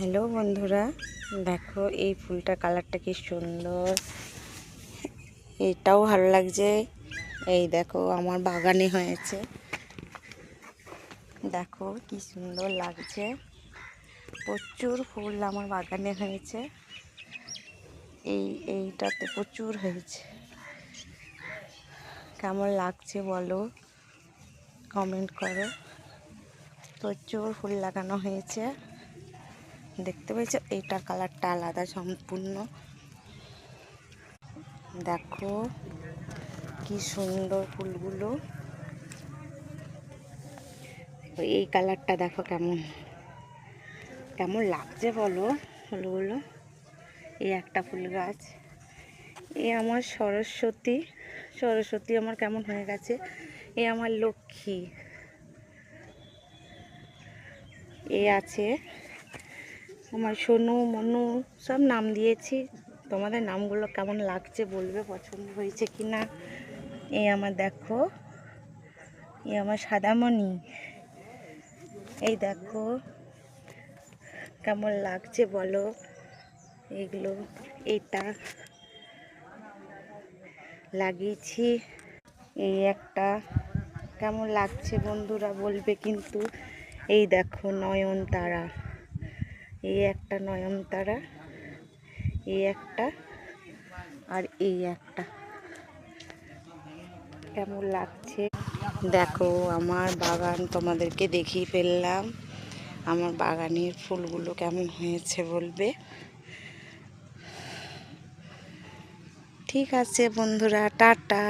Hello বন্ধুরা, দেখো এই ফুলটার কালারটা কি সুন্দর। এটাও ভালো লাগছে। এই দেখো আমার বাগানে হয়েছে, দেখো কি সুন্দর লাগছে। প্রচুর ফুল আমার বাগানে হয়েছে। এইটাতে প্রচুর হয়েছে। কেমন লাগছে বলো, কমেন্ট করো। প্রচুর ফুল লাগানো হয়েছে, দেখতে পেয়েছো? এইটার কালারটা আলাদা সম্পূর্ণ। দেখো কি সুন্দর ফুলগুলো। এই কালারটা দেখো কেমন কেমন লাগছে বলো ফুলগুলো। এই একটা ফুল গাছ, এই আমার সরস্বতী। সরস্বতী আমার কেমন হয়ে গেছে। এই আমার লক্ষ্মী। এ আছে আমার সোনু, মনু, সব নাম দিয়েছি। তোমাদের নামগুলো কেমন লাগছে বলবে, পছন্দ হয়েছে কি না। এই আমার দেখো, এই আমার সাদামণি। এই দেখো কেমন লাগছে বলো এগুলো। এইটা লাগিয়েছি, এই একটা। কেমন লাগছে বন্ধুরা বলবে কিন্তু। এই দেখো নয়নতারা, এই একটা নয়নতারা, এই একটা, আর এই একটা। কেমন লাগছে দেখো। আমার বাগান তোমাদেরকে দেখিয়ে ফেললাম। আমার বাগানের ফুলগুলো কেমন হয়েছে বলবে। ঠিক আছে বন্ধুরা, টাটা।